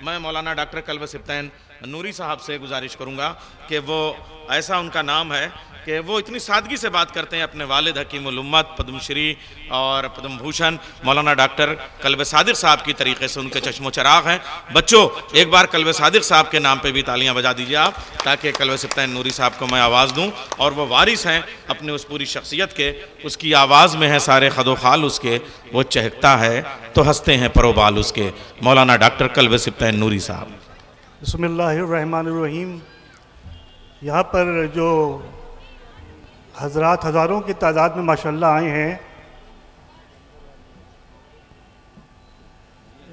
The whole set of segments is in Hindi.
मैं मौलाना डॉक्टर कल्ब सिब्तैन नूरी साहब से गुजारिश करूंगा कि वो, ऐसा उनका नाम है कि वो इतनी सादगी से बात करते हैं अपने वालिद हकीमुल उम्मत पद्मश्री और पद्म भूषण मौलाना डॉक्टर कल्ब सादिक साहब की तरीके से उनके चश्मो चराग हैं। बच्चों, एक बार कल्ब सादिक साहब के नाम पे भी तालियां बजा दीजिए आप, ताकि कल्ब सिब्तैन नूरी साहब को मैं आवाज़ दूं। और वो वारिस हैं अपने उस पूरी शख्सियत के, उसकी आवाज़ में है सारे खदोखाल उसके, वो चहकता है तो हंसते हैं परोबाल उसके। मौलाना डॉक्टर कल्ब सिब्तैन नूरी साहब। बिस्मिल्लाहिर्रहमानिर्रहीम। यहाँ पर जो हज़रात हज़ारों की तादाद में माशाल्लाह आए हैं,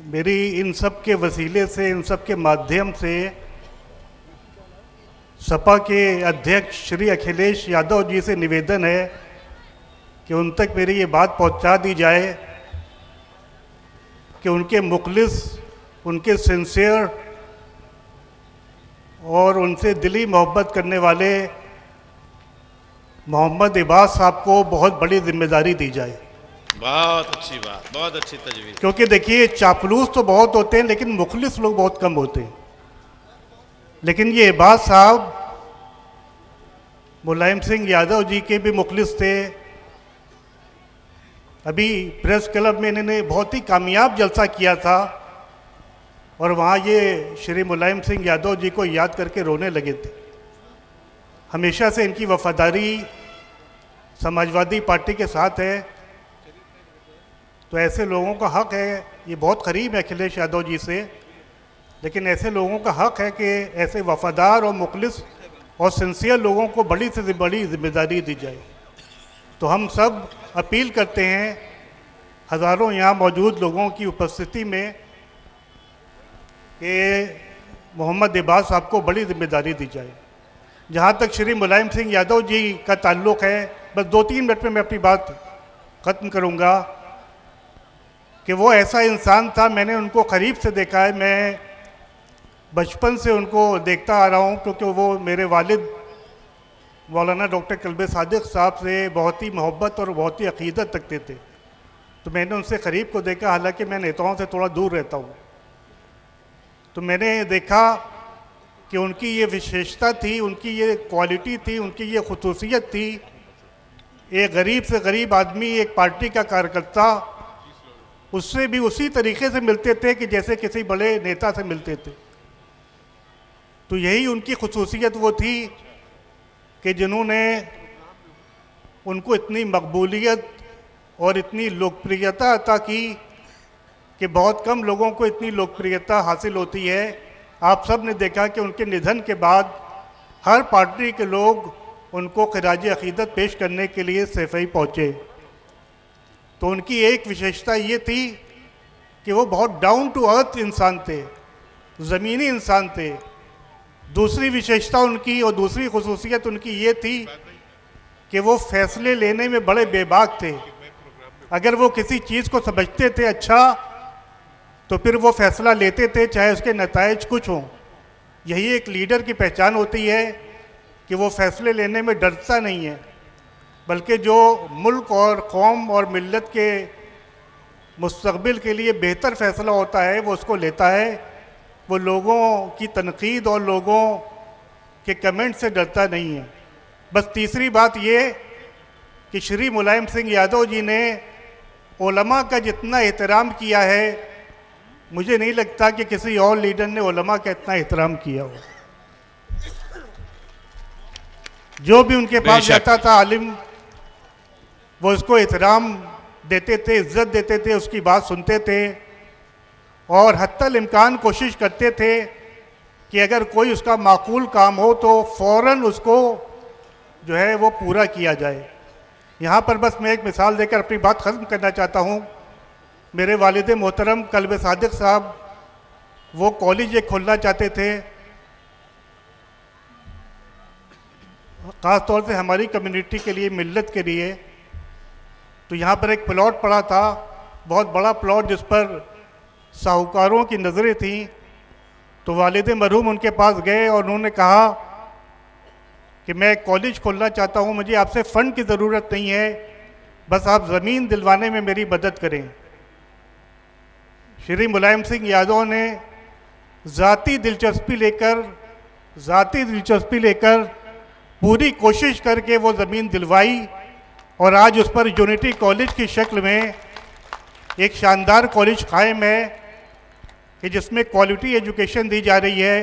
मेरी इन सब के वसीले से, इन सब के माध्यम से सपा के अध्यक्ष श्री अखिलेश यादव जी से निवेदन है कि उन तक मेरी ये बात पहुंचा दी जाए कि उनके मुखलिस, उनके सिंसियर और उनसे दिली मोहब्बत करने वाले मोहम्मद इबास साहब को बहुत बड़ी जिम्मेदारी दी जाए। बहुत अच्छी बात, बहुत अच्छी तजवीज़। क्योंकि देखिए, चापलूस तो बहुत होते हैं लेकिन मुखलिस लोग बहुत कम होते हैं। लेकिन ये इबास साहब मुलायम सिंह यादव जी के भी मुखलिस थे। अभी प्रेस क्लब में इन्होंने बहुत ही कामयाब जलसा किया था और वहाँ ये श्री मुलायम सिंह यादव जी को याद करके रोने लगे थे। हमेशा से इनकी वफादारी समाजवादी पार्टी के साथ है, तो ऐसे लोगों का हक है, ये बहुत करीब है अखिलेश यादव जी से, लेकिन ऐसे लोगों का हक है कि ऐसे वफादार और मुखलिस और सिंसियर लोगों को बड़ी से बड़ी जिम्मेदारी दी जाए। तो हम सब अपील करते हैं हज़ारों यहाँ मौजूद लोगों की उपस्थिति में कि मोहम्मद इबास साहब को बड़ी जिम्मेदारी दी जाए। जहाँ तक श्री मुलायम सिंह यादव जी का ताल्लुक़ है, बस 2-3 मिनट में मैं अपनी बात ख़त्म करूँगा कि वो ऐसा इंसान था, मैंने उनको करीब से देखा है, मैं बचपन से उनको देखता आ रहा हूँ, क्योंकि वो मेरे वालिद मौलाना डॉक्टर कल्ब सादिक साहब से बहुत ही मोहब्बत और बहुत ही अक़ीदत रखते थे। तो मैंने उनसे करीब को देखा, हालांकि मैं नेताओं से थोड़ा दूर रहता हूँ। तो मैंने देखा कि उनकी ये विशेषता थी, उनकी ये क्वालिटी थी, उनकी ये खसूसियत थी। एक गरीब से गरीब आदमी, एक पार्टी का कार्यकर्ता, उससे भी उसी तरीके से मिलते थे कि जैसे किसी बड़े नेता से मिलते थे। तो यही उनकी खसूसियत वो थी कि जिन्होंने उनको इतनी मकबूलियत और इतनी लोकप्रियता अता की कि बहुत कम लोगों को इतनी लोकप्रियता हासिल होती है। आप सब ने देखा कि उनके निधन के बाद हर पार्टी के लोग उनको खिराज अक़ीदत पेश करने के लिए सैफ़ई पहुँचे। तो उनकी एक विशेषता ये थी कि वो बहुत डाउन टू अर्थ इंसान थे, ज़मीनी इंसान थे। दूसरी विशेषता उनकी और दूसरी खसूसियत उनकी ये थी कि वो फैसले लेने में बड़े बेबाक थे। अगर वो किसी चीज़ को समझते थे अच्छा, तो फिर वो फैसला लेते थे, चाहे उसके नताइज कुछ हों। यही एक लीडर की पहचान होती है कि वो फैसले लेने में डरता नहीं है, बल्कि जो मुल्क और कौम और मिल्लत के मुस्तक़बिल के लिए बेहतर फ़ैसला होता है वो उसको लेता है। वो लोगों की तनकीद और लोगों के कमेंट से डरता नहीं है। बस तीसरी बात ये कि श्री मुलायम सिंह यादव जी ने उलमा का जितना एहतराम किया है, मुझे नहीं लगता कि किसी और लीडर ने उलमा का इतना एहतराम किया हो। जो भी उनके पास जाता था आलिम, वो उसको एहतराम देते थे, इज्जत देते थे, उसकी बात सुनते थे और हत्तल इम्कान कोशिश करते थे कि अगर कोई उसका माकूल काम हो तो फ़ौरन उसको जो है वो पूरा किया जाए। यहाँ पर बस मैं एक मिसाल देकर अपनी बात ख़त्म करना चाहता हूँ। मेरे वालिद मोहतरम कल्ब सादिक साहब वो कॉलेज एक खोलना चाहते थे, ख़ास तौर से हमारी कम्युनिटी के लिए, मिल्लत के लिए। तो यहाँ पर एक प्लॉट पड़ा था, बहुत बड़ा प्लॉट, जिस पर साहूकारों की नज़रें थीं। तो वालिद मरहूम उनके पास गए और उन्होंने कहा कि मैं कॉलेज खोलना चाहता हूँ, मुझे आपसे फ़ंड की ज़रूरत नहीं है, बस आप ज़मीन दिलवाने में मेरी मदद करें। श्री मुलायम सिंह यादव ने ज़ाती दिलचस्पी लेकर पूरी कोशिश करके वो ज़मीन दिलवाई और आज उस पर यूनिटी कॉलेज की शक्ल में एक शानदार कॉलेज कायम है कि जिसमें क्वालिटी एजुकेशन दी जा रही है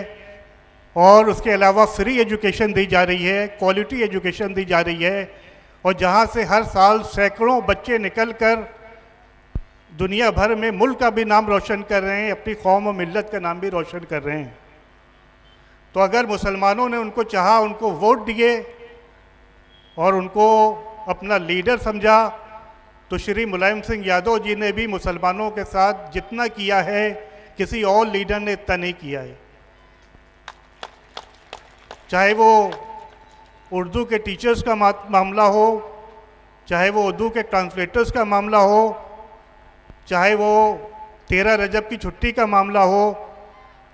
और उसके अलावा फ्री एजुकेशन दी जा रही है, क्वालिटी एजुकेशन दी जा रही है और जहां से हर साल सैकड़ों बच्चे निकलकर दुनिया भर में मुल्क का भी नाम रोशन कर रहे हैं, अपनी कौम और मिल्लत का नाम भी रोशन कर रहे हैं। तो अगर मुसलमानों ने उनको चाहा, उनको वोट दिए और उनको अपना लीडर समझा, तो श्री मुलायम सिंह यादव जी ने भी मुसलमानों के साथ जितना किया है किसी और लीडर ने इतना नहीं किया है। चाहे वो उर्दू के टीचर्स का मामला हो, चाहे वो उर्दू के ट्रांसलेटर्स का मामला हो, चाहे वो 13 रजब की छुट्टी का मामला हो,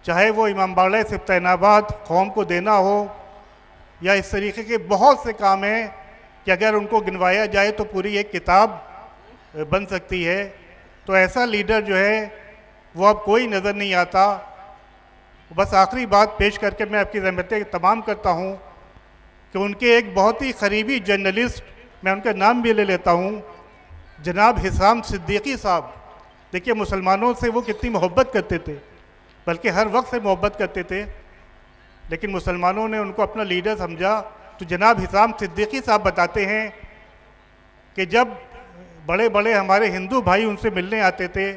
चाहे वो इमामबाड़ा सिफ्तैनाबाद कौम को देना हो, या इस तरीके के बहुत से काम हैं कि अगर उनको गिनवाया जाए तो पूरी एक किताब बन सकती है। तो ऐसा लीडर जो है वो अब कोई नज़र नहीं आता। बस आखिरी बात पेश करके मैं आपकी ज़हमतें तमाम करता हूँ कि उनके एक बहुत ही करीबी जर्नलिस्ट, मैं उनका नाम भी ले लेता हूँ, जनाब हिसाम सिद्दीकी साहब। देखिए मुसलमानों से वो कितनी मोहब्बत करते थे, बल्कि हर वक्त से मोहब्बत करते थे, लेकिन मुसलमानों ने उनको अपना लीडर समझा। तो जनाब हिसाम सिद्दीकी साहब बताते हैं कि जब बड़े बड़े हमारे हिंदू भाई उनसे मिलने आते थे,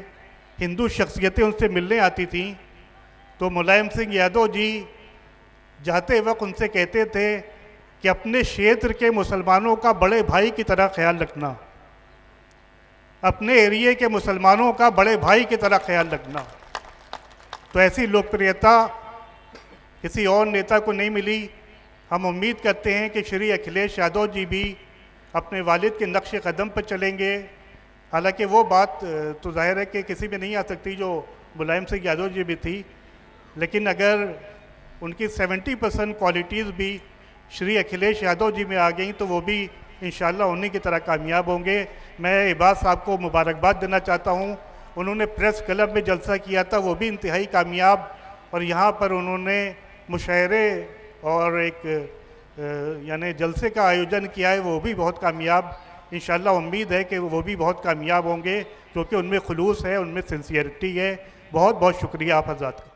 हिंदू शख्सियतें उनसे मिलने आती थीं, तो मुलायम सिंह यादव जी जाते वक्त उनसे कहते थे कि अपने क्षेत्र के मुसलमानों का बड़े भाई की तरह ख्याल रखना, अपने एरिए के मुसलमानों का बड़े भाई की तरह ख्याल रखना। तो ऐसी लोकप्रियता किसी और नेता को नहीं मिली। हम उम्मीद करते हैं कि श्री अखिलेश यादव जी भी अपने वालिद के नक्श कदम पर चलेंगे। हालांकि वो बात तो जाहिर है कि किसी में नहीं आ सकती जो मुलायम सिंह यादव जी भी थी, लेकिन अगर उनकी 70% क्वालिटीज़ भी श्री अखिलेश यादव जी में आ गई तो वो भी इंशाल्लाह उन्हीं की तरह कामयाब होंगे। मैं इबाद साहब को मुबारकबाद देना चाहता हूँ। उन्होंने प्रेस क्लब में जलसा किया था, वो भी इंतहाई कामयाब, और यहाँ पर उन्होंने मुशायरे और एक यानी जलसे का आयोजन किया है, वो भी बहुत कामयाब। इंशाल्लाह उम्मीद है कि वो भी बहुत कामयाब होंगे, क्योंकि उनमें खुलूस है, उनमें सिंसियरिटी है। बहुत बहुत शुक्रिया आप हज़रात का।